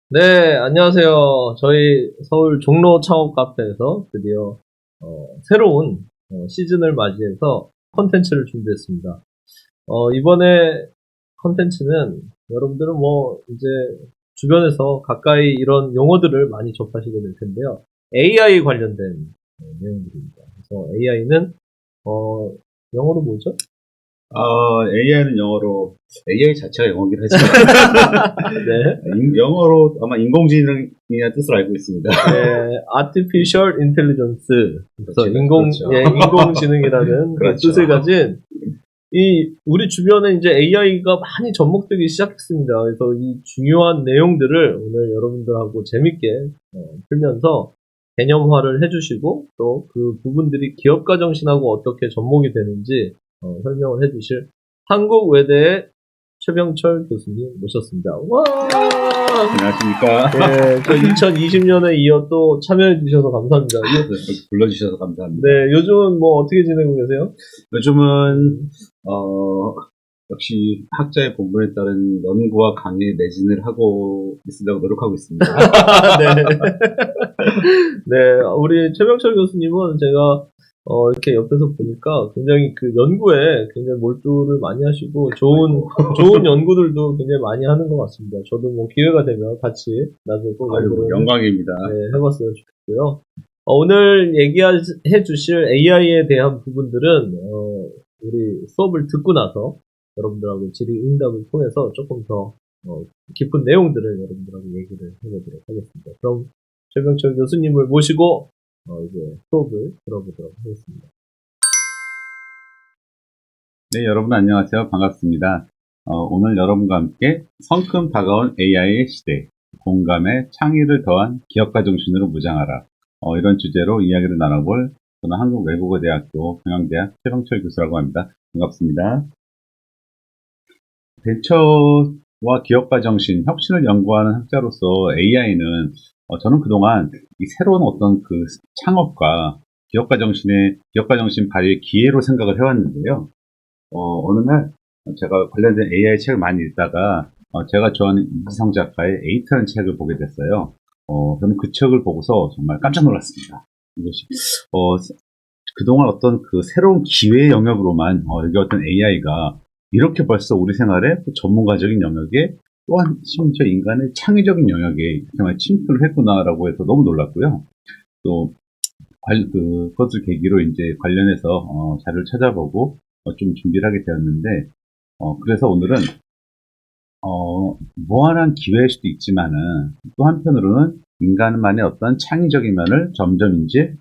네, 안녕하세요. 저희 서울 종로 창업 카페에서 드디어 새로운 시즌을 맞이해서 콘텐츠를 준비했습니다. 이번에 콘텐츠는 여러분들은 뭐 이제 주변에서 가까이 이런 용어들을 많이 접하시게 될 텐데요. AI 관련된 내용들입니다. 그래서 AI는 영어로 뭐죠? AI는 영어로, AI 자체가 영어긴 하지만, 네. 영어로 아마 인공지능이라는 뜻을 알고 있습니다. 네, Artificial Intelligence. 그래서 그렇죠. 인공지능이라는 그 그렇죠. 뜻을 가진 우리 주변에 이제 AI가 많이 접목되기 시작했습니다. 그래서 이 중요한 내용들을 오늘 여러분들하고 재밌게 풀면서 개념화를 해주시고 또 그 부분들이 기업가 정신하고 어떻게 접목이 되는지 설명을 해주실 한국외대의 최병철 교수님 모셨습니다. 와! 안녕하십니까. 네, 저 2020년에 이어 또 참여해주셔서 감사합니다. 불러주셔서 감사합니다. 네, 요즘은 뭐 어떻게 지내고 계세요? 요즘은, 역시 학자의 본분에 따른 연구와 강의 매진을 하고 있으려고 노력하고 있습니다. 네. 네, 우리 최병철 교수님은 제가 이렇게 옆에서 보니까 굉장히 그 연구에 굉장히 몰두를 많이 하시고 좋은 연구들도 굉장히 많이 하는 것 같습니다. 저도 뭐 기회가 되면 같이 나중에 꼭 아이고, 영광입니다. 네, 해봤으면 좋겠고요. 오늘 얘기해 주실 AI에 대한 부분들은 우리 수업을 듣고 나서 여러분들하고 질의응답을 통해서 조금 더 깊은 내용들을 여러분들하고 얘기를 해보도록 하겠습니다. 그럼 최병철 교수님을 모시고 이제 수업을 들어보도록 하겠습니다. 네, 여러분 안녕하세요. 반갑습니다. 오늘 여러분과 함께 성큼 다가온 AI의 시대, 공감에 창의를 더한 기업가 정신으로 무장하라. 이런 주제로 이야기를 나눠볼 저는 한국외국어대학교 경영대학 최병철 교수라고 합니다. 반갑습니다. 벤처와 기업가 정신, 혁신을 연구하는 학자로서 AI는 저는 그동안 이 새로운 어떤 그 창업과 기업가 정신 발휘의 기회로 생각을 해왔는데요. 어느 날 제가 관련된 AI 책을 많이 읽다가 제가 좋아하는 이지성 작가의 에이트라는 책을 보게 됐어요. 저는 그 책을 보고서 정말 깜짝 놀랐습니다. 이것이 그동안 어떤 그 새로운 기회 영역으로만 여기 어떤 AI가 이렇게 벌써 우리 생활의 전문가적인 영역에 또한 심지어 인간의 창의적인 영역에 정말 침투를 했구나라고 해서 너무 놀랐고요. 또 그것을 계기로 이제 관련해서 자료를 찾아보고 좀 준비를 하게 되었는데 그래서 오늘은 무한한 기회일 수도 있지만은 또 한편으로는 인간만의 어떤 창의적인 면을 점점 이제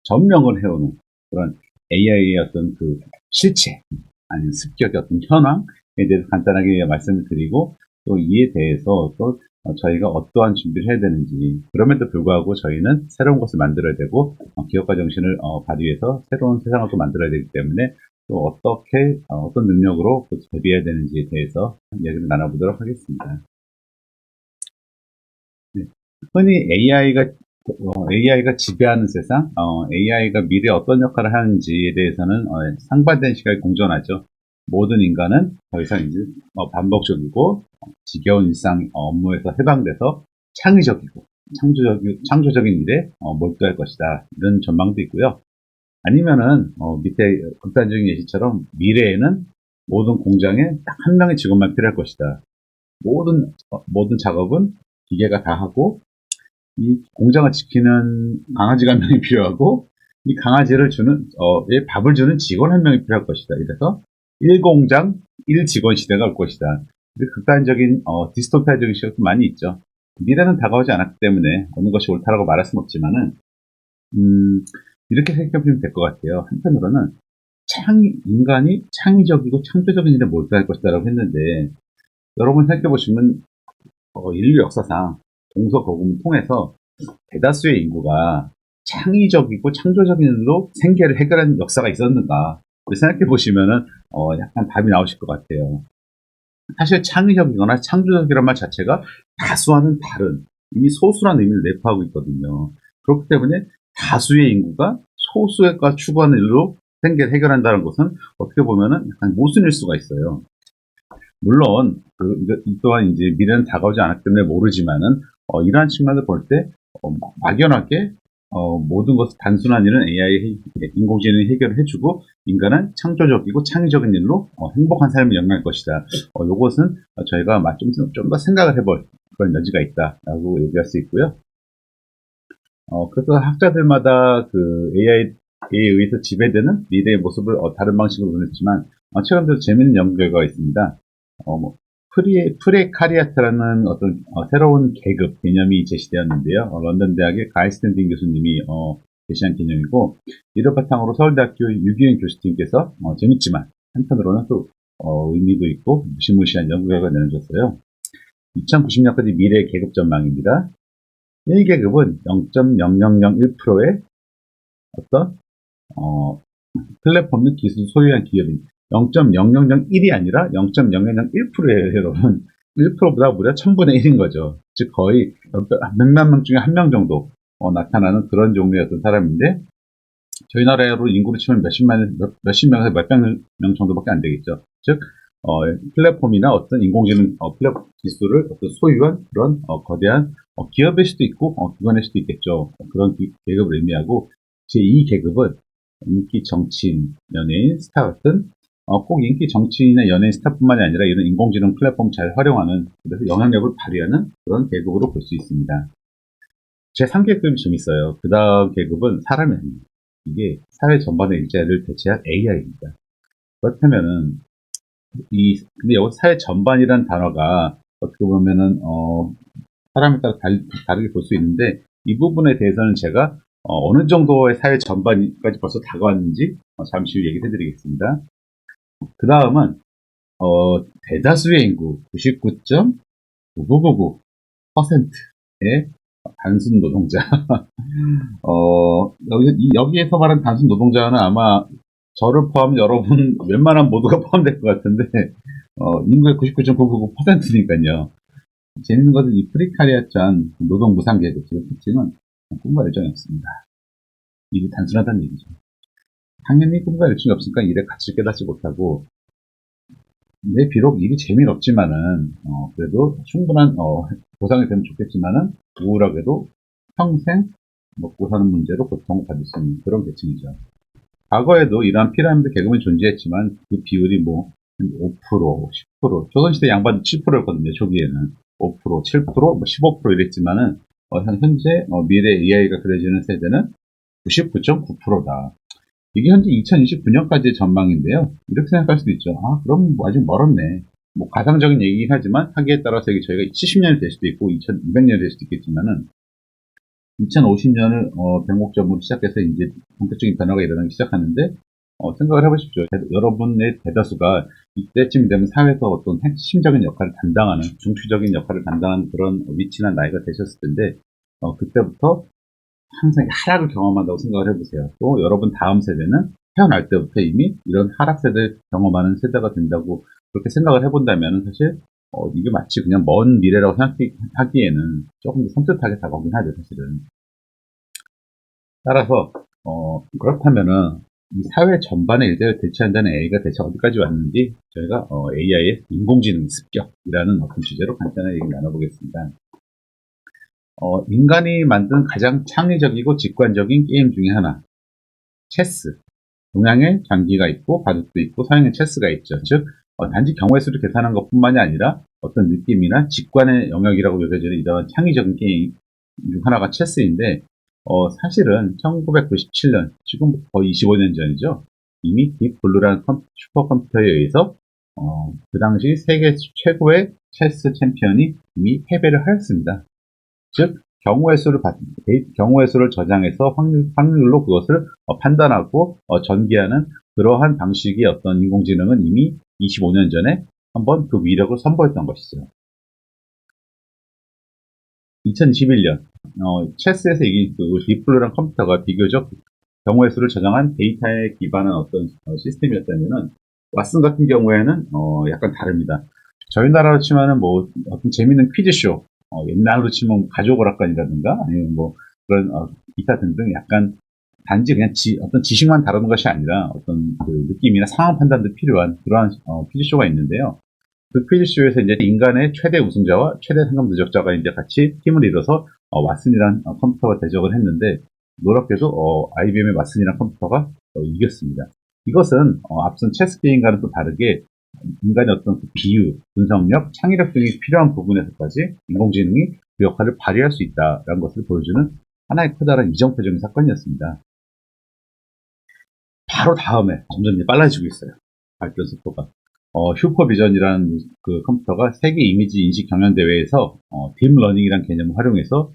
점령을 해오는 그런 AI의 어떤 그 실체 아니면 습격의 어떤 현황에 대해서 간단하게 말씀을 드리고 또 이에 대해서 또 저희가 어떠한 준비를 해야 되는지 그럼에도 불구하고 저희는 새로운 것을 만들어야 되고 기업가 정신을 발휘해서 새로운 세상을 또 만들어야 되기 때문에 또 어떻게 어떤 능력으로 대비해야 되는지에 대해서 이야기를 나눠보도록 하겠습니다. 네. 흔히 AI가 지배하는 세상, AI가 미래에 어떤 역할을 하는지에 대해서는 상반된 시각이 공존하죠. 모든 인간은 더 이상 이제 반복적이고 지겨운 일상 업무에서 해방돼서 창의적이고 창조적인 일에 몰두할 것이다. 이런 전망도 있고요. 아니면은 밑에 극단적인 예시처럼 미래에는 모든 공장에 딱 한 명의 직원만 필요할 것이다. 모든 작업은 기계가 다 하고 이 공장을 지키는 강아지가 한 명이 필요하고 이 강아지를 얘 밥을 주는 직원 한 명이 필요할 것이다. 이래서 1공장 1직원 시대가 올 것이다. 극단적인 디스토피아적인 시각도 많이 있죠. 미래는 다가오지 않았기 때문에 어느 것이 옳다라고 말할 수는 없지만은 이렇게 생각해보시면 될 것 같아요. 한편으로는 인간이 창의적이고 창조적인 일에 몰두할 것이다라고 했는데 여러분 생각해보시면 인류 역사상 동서고금을 통해서 대다수의 인구가 창의적이고 창조적인 일로 생계를 해결한 역사가 있었는가 생각해보시면은 약간 답이 나오실 것 같아요. 사실 창의적이거나 창조적이란 말 자체가 다수와는 다른 이미 소수라는 의미를 내포하고 있거든요. 그렇기 때문에 다수의 인구가 소수가 추구하는 일로 생계를 해결한다는 것은 어떻게 보면은 약간 모순일 수가 있어요. 물론 이 또한 이제 미래는 다가오지 않았기 때문에 모르지만은 이러한 측면을 볼 때 막연하게 모든 것을 단순한 일은 인공지능이 해결을 해주고 인간은 창조적이고 창의적인 일로 행복한 삶을 영위할 것이다. 이것은 저희가 좀 더 생각을 해볼 그런 여지가 있다라고 얘기할 수 있고요. 그래서 학자들마다 그 AI에 의해서 지배되는 미래의 모습을 다른 방식으로 보냈지만 최근 들어 재미있는 연구 결과가 있습니다. 뭐 프레카리아트라는 어떤 새로운 계급 개념이 제시되었는데요. 런던 대학의 가이 스탠딩 교수님이 제시한 개념이고 이를 바탕으로 서울대학교 유기현 교수님께서 재밌지만 한편으로는 또 의미도 있고 무시무시한 연구 결과를 내놓으셨어요. 2090년까지 미래의 계급 전망입니다. 1계급은 0.0001%의 어떤 플랫폼 및 기술 소유한 기업입니다. 0.0001이 아니라 0.0001%예요, 여러분. 1%보다 무려 1000분의 1인 거죠. 즉 거의 몇만 명 중에 한 명 정도 나타나는 그런 종류의 어떤 사람인데 저희 나라로 인구로 치면 몇십 명에서 몇백 명 정도밖에 안 되겠죠. 즉 플랫폼이나 어떤 인공지능 플랫폼 기술을 어떤 소유한 그런 거대한 기업일 수도 있고 기관일 수도 있겠죠. 그런 계급을 의미하고 제2계급은 인기 정치인, 연예인, 스타 같은 꼭 인기 정치인이나 연예인 스타뿐만이 아니라 이런 인공지능 플랫폼 잘 활용하는 그래서 영향력을 발휘하는 그런 계급으로 볼 수 있습니다. 제3계급이 좀 있어요. 그 다음 계급은 사람이 아닙니다. 이게 사회 전반의 일자리를 대체할 AI입니다. 그렇다면은 근데 여기 사회 전반이라는 단어가 어떻게 보면은 사람에 따라 다르게 볼 수 있는데 이 부분에 대해서는 제가 어느 정도의 사회 전반까지 벌써 다가왔는지 잠시 후 얘기해 드리겠습니다. 그 다음은 대다수의 인구 99.9999%의 단순 노동자. 여기에서 말하는 단순 노동자는 아마 저를 포함 여러분 웬만한 모두가 포함될 것 같은데 인구의 99.999%니까요. 재밌는 것은 이 프리카리아트한 노동 무상계급 특징은 꿈과 열정이 없습니다. 일이 단순하다는 얘기죠. 당연히 꿈과 열정이 없으니까 일에 가치를 깨닫지 못하고 비록 일이 재미는 없지만은 그래도 충분한 보상이 되면 좋겠지만은 우울하게도 평생 먹고 사는 문제로 고통을 받을 수 있는 그런 계층이죠. 과거에도 이러한 피라미드 계급은 존재했지만 그 비율이 뭐 5%, 10%, 조선시대 양반도 7%였거든요. 초기에는 5%, 7%, 15% 이랬지만은 현재 미래 AI가 그려지는 세대는 99.9%다. 이게 현재 2029년까지의 전망인데요. 이렇게 생각할 수도 있죠. 그럼 뭐 아직 멀었네. 뭐 가상적인 얘기긴 하지만 하기에 따라서 저희가 70년이 될 수도 있고 2200년이 될 수도 있겠지만은 2050년을 백목점으로 시작해서 이제 본격적인 변화가 일어나기 시작하는데 생각을 해보십시오. 여러분의 대다수가 이때쯤 되면 사회에서 어떤 핵심적인 역할을 담당하는 중추적인 역할을 담당하는 그런 위치나 나이가 되셨을 텐데 그때부터 항상 하락을 경험한다고 생각을 해보세요. 또 여러분 다음 세대는 태어날 때부터 이미 이런 하락 세대를 경험하는 세대가 된다고 그렇게 생각을 해본다면 사실 이게 마치 그냥 먼 미래라고 생각하기에는 조금 더 섬뜩하게 다가오긴 하죠, 사실은. 따라서 그렇다면은 이 사회 전반의 일자리를 대체한다는 AI가 대체 어디까지 왔는지 저희가 AI의 인공지능 습격이라는 어떤 주제로 간단하게 얘기 나눠보겠습니다. 인간이 만든 가장 창의적이고 직관적인 게임 중에 하나, 체스. 동양에 장기가 있고 바둑도 있고 서양에 체스가 있죠. 즉 단지 경우의 수를 계산한 것뿐만이 아니라 어떤 느낌이나 직관의 영역이라고 여겨지는 이런 창의적인 게임 중 하나가 체스인데 사실은 1997년, 지금부터 거의 25년 전이죠. 이미 딥블루라는 슈퍼컴퓨터에 의해서 그 당시 세계 최고의 체스 챔피언이 이미 패배를 하였습니다. 즉 경우의 수를 저장해서 확률로 그것을 판단하고 전개하는 그러한 방식의 어떤 인공지능은 이미 25년 전에 한번 그 위력을 선보였던 것이죠. 2021년 체스에서 이긴 그 딥블루라는 컴퓨터가 비교적 경우의 수를 저장한 데이터에 기반한 어떤 시스템이었다면은 왓슨 같은 경우에는 약간 다릅니다. 저희 나라로 치면은 뭐 어떤 재밌는 퀴즈쇼 옛날로 치면 가족 오락관이라든가 아니면 뭐 그런 기타 등등 약간 단지 그냥 어떤 지식만 다루는 것이 아니라 어떤 그 느낌이나 상황 판단도 필요한 그러한 퀴즈쇼가 있는데요. 그 퀴즈쇼에서 이제 인간의 최대 우승자와 최대 상금 누적자가 이제 같이 팀을 이뤄서 왓슨이란 컴퓨터가 대적을 했는데 놀랍게도 IBM의 왓슨이란 컴퓨터가 이겼습니다. 이것은 앞선 체스 게임과는 또 다르게 인간의 어떤 그 비유, 분석력, 창의력 등이 필요한 부분에서까지 인공지능이 그 역할을 발휘할 수 있다라는 것을 보여주는 하나의 커다란 이정표적인 사건이었습니다. 바로 다음에 점점 이제 빨라지고 있어요. 발전 속도가. 슈퍼비전이라는 그 컴퓨터가 세계 이미지 인식 경연 대회에서 딥러닝이라는 개념을 활용해서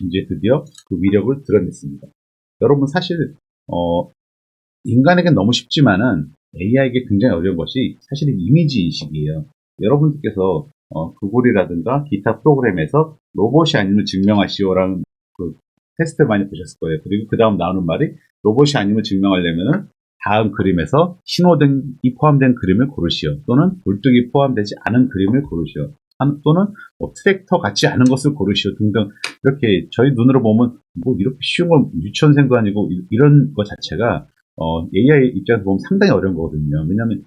이제 드디어 그 위력을 드러냈습니다. 여러분 사실 인간에겐 너무 쉽지만은 AI에게 굉장히 어려운 것이 사실 이미지 인식이에요. 여러분들께서 구글이라든가 기타 프로그램에서 로봇이 아님을 증명하시오라는 그 테스트를 많이 보셨을 거예요. 그리고 그 다음 나오는 말이 로봇이 아님을 증명하려면은 다음 그림에서 신호등이 포함된 그림을 고르시오. 또는 물뚝이 포함되지 않은 그림을 고르시오. 또는 트랙터 같지 않은 것을 고르시오 등등. 이렇게 저희 눈으로 보면 뭐 이렇게 쉬운 건 유치원생도 아니고 이런 것 자체가 AI 입장에서 보면 상당히 어려운 거거든요. 왜냐하면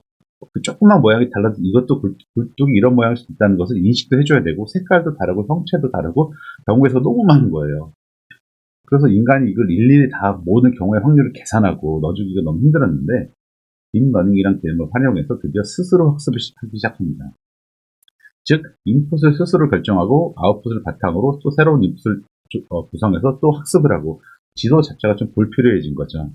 그 조그만 모양이 달라도 이것도 굴뚝이 이런 모양일 수 있다는 것을 인식도 해줘야 되고 색깔도 다르고 형체도 다르고 경우에서 너무 많은 거예요. 그래서 인간이 이걸 일일이 다 모든 경우의 확률을 계산하고 넣어주기가 너무 힘들었는데 딥러닝이란 개념을 활용해서 드디어 스스로 학습을 하기 시작합니다. 즉 인풋을 스스로 결정하고 아웃풋을 바탕으로 또 새로운 인풋을 구성해서 또 학습을 하고 지도 자체가 좀 불필요해진 거죠.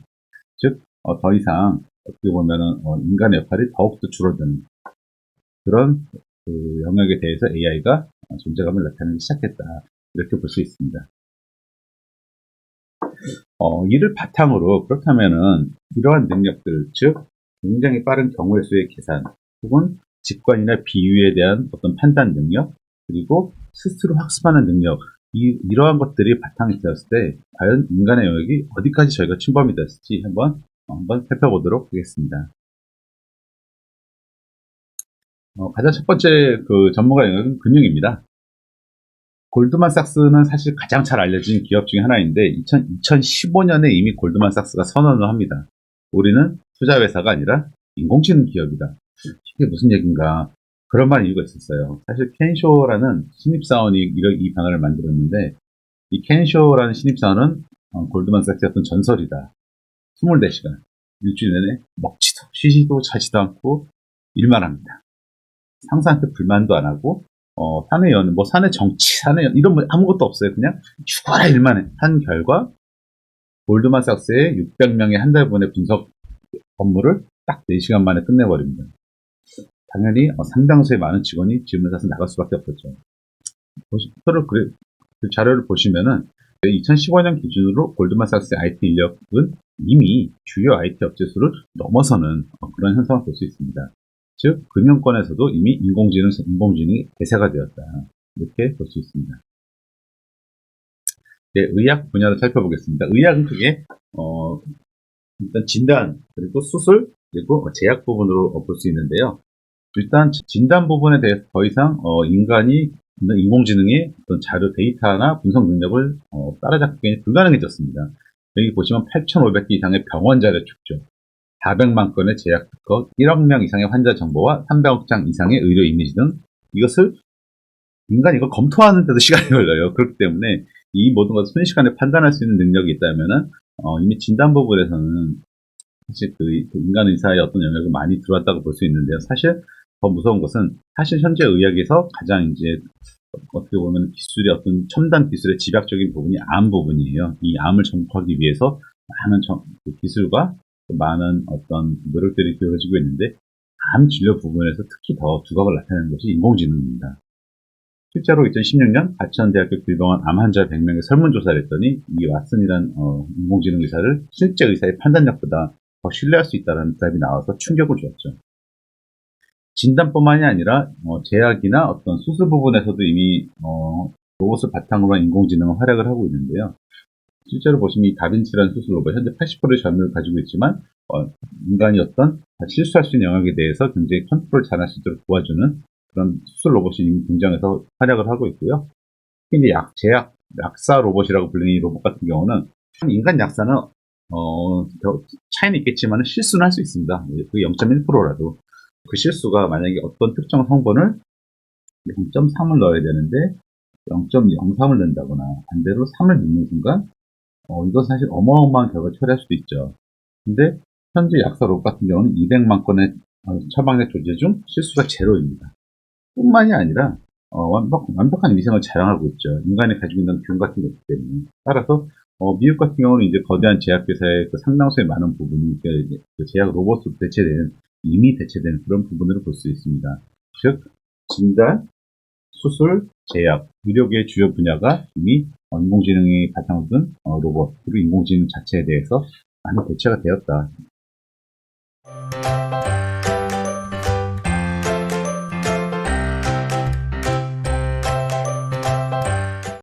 즉 더 이상 어떻게 보면은 인간의 역할이 더욱더 줄어드는 그런 그 영역에 대해서 AI가 존재감을 나타내기 시작했다. 이렇게 볼 수 있습니다. 이를 바탕으로 그렇다면은 이러한 능력들, 즉 굉장히 빠른 경우의 수의 계산 혹은 직관이나 비유에 대한 어떤 판단 능력 그리고 스스로 학습하는 능력 이러한 것들이 바탕이 되었을 때 과연 인간의 영역이 어디까지 저희가 침범이 됐을지 한번 살펴보도록 하겠습니다. 가장 첫 번째 그 전문가 영역은 금융입니다. 골드만삭스는 사실 가장 잘 알려진 기업 중에 하나인데 2015년에 이미 골드만삭스가 선언을 합니다. 우리는 투자회사가 아니라 인공지능 기업이다. 이게 무슨 얘기인가? 그런 말 이유가 있었어요. 사실 켄쇼라는 신입사원이 이 변화를 만들었는데 이 켄쇼라는 신입사원은 골드만삭스의 어떤 전설이다. 24시간 일주일 내내 먹지도 쉬지도 자지도 않고 일만 합니다. 상사한테 불만도 안 하고 사내 연, 사내 정치, 사내 연, 이런 거 아무것도 없어요. 그냥 죽어라 일만 한 결과, 골드만삭스의 600명의 한 달분의 분석 업무를 딱 4시간 만에 끝내버립니다. 당연히 상당수의 많은 직원이 지금을 사서 나갈 수밖에 없었죠. 그 자료를 보시면은 2015년 기준으로 골드만삭스의 IT 인력은 이미 주요 IT 업체 수를 넘어서는 그런 현상을 볼 수 있습니다. 즉 금융권에서도 이미 인공지능이 대세가 되었다. 이렇게 볼 수 있습니다. 네, 의학 분야를 살펴보겠습니다. 의학은 크게 일단 진단 그리고 수술 그리고 제약 부분으로 볼 수 있는데요. 일단 진단 부분에 대해서 더 이상 인공지능의 어떤 자료 데이터나 분석 능력을 따라잡기 불가능해졌습니다. 여기 보시면 8,500개 이상의 병원 자료 축적 400만 건의 제약 특허, 1억 명 이상의 환자 정보와 300억 장 이상의 의료 이미지 등 이것을 인간이 이걸 검토하는 데도 시간이 걸려요. 그렇기 때문에 이 모든 것을 순식간에 판단할 수 있는 능력이 있다면은 이미 진단 부분에서는 사실 그 인간 의사의 어떤 영역이 많이 들어왔다고 볼 수 있는데요. 사실 더 무서운 것은 사실 현재 의학에서 가장 이제 어떻게 보면 기술의 어떤 첨단 기술의 집약적인 부분이 암 부분이에요. 이 암을 정복하기 위해서 많은 기술과 많은 어떤 노력들이 기울어지고 있는데 암 진료 부분에서 특히 더 두각을 나타내는 것이 인공지능입니다. 실제로 2016년 과천대학교 길병원 암 환자 100명의 설문조사를 했더니 이 왓슨이란 인공지능 의사를 실제 의사의 판단력보다 더 신뢰할 수 있다는 답이 나와서 충격을 주었죠. 진단뿐만이 아니라 제약이나 어떤 수술 부분에서도 이미 로봇을 바탕으로 한 인공지능은 활약을 하고 있는데요. 실제로 보시면 이 다빈치라는 수술 로봇 현재 80%의 점유율을 가지고 있지만 인간이 어떤 실수할 수 있는 영역에 대해서 굉장히 컨트롤 잘할 수 있도록 도와주는 그런 수술 로봇이 이미 등장해서 활약을 하고 있고요. 특히 이제 약사 로봇이라고 불리는 이 로봇 같은 경우는 인간 약사는 차이는 있겠지만 실수는 할 수 있습니다. 그 0.1%라도 그 실수가 만약에 어떤 특정 성분을 0.3을 넣어야 되는데 0.03을 넣는다거나 반대로 3을 넣는 순간 이건 사실 어마어마한 결과를 초래할 수도 있죠. 근데 현재 약사 로봇 같은 경우는 200만 건의 처방된 조제 중 실수가 제로입니다. 뿐만이 아니라 완벽한 위생을 자랑하고 있죠. 인간이 가지고 있는 균 같은 게 없기 때문에. 따라서 미국 같은 경우는 이제 거대한 제약회사의 그 상당수의 많은 부분이 그 제약 로봇으로 이미 대체된 그런 부분으로 볼 수 있습니다. 즉 진단, 수술, 제약, 의료계의 주요 분야가 이미 인공지능이 바탕을 둔 로봇, 그리고 인공지능 자체에 대해서 많이 대체가 되었다.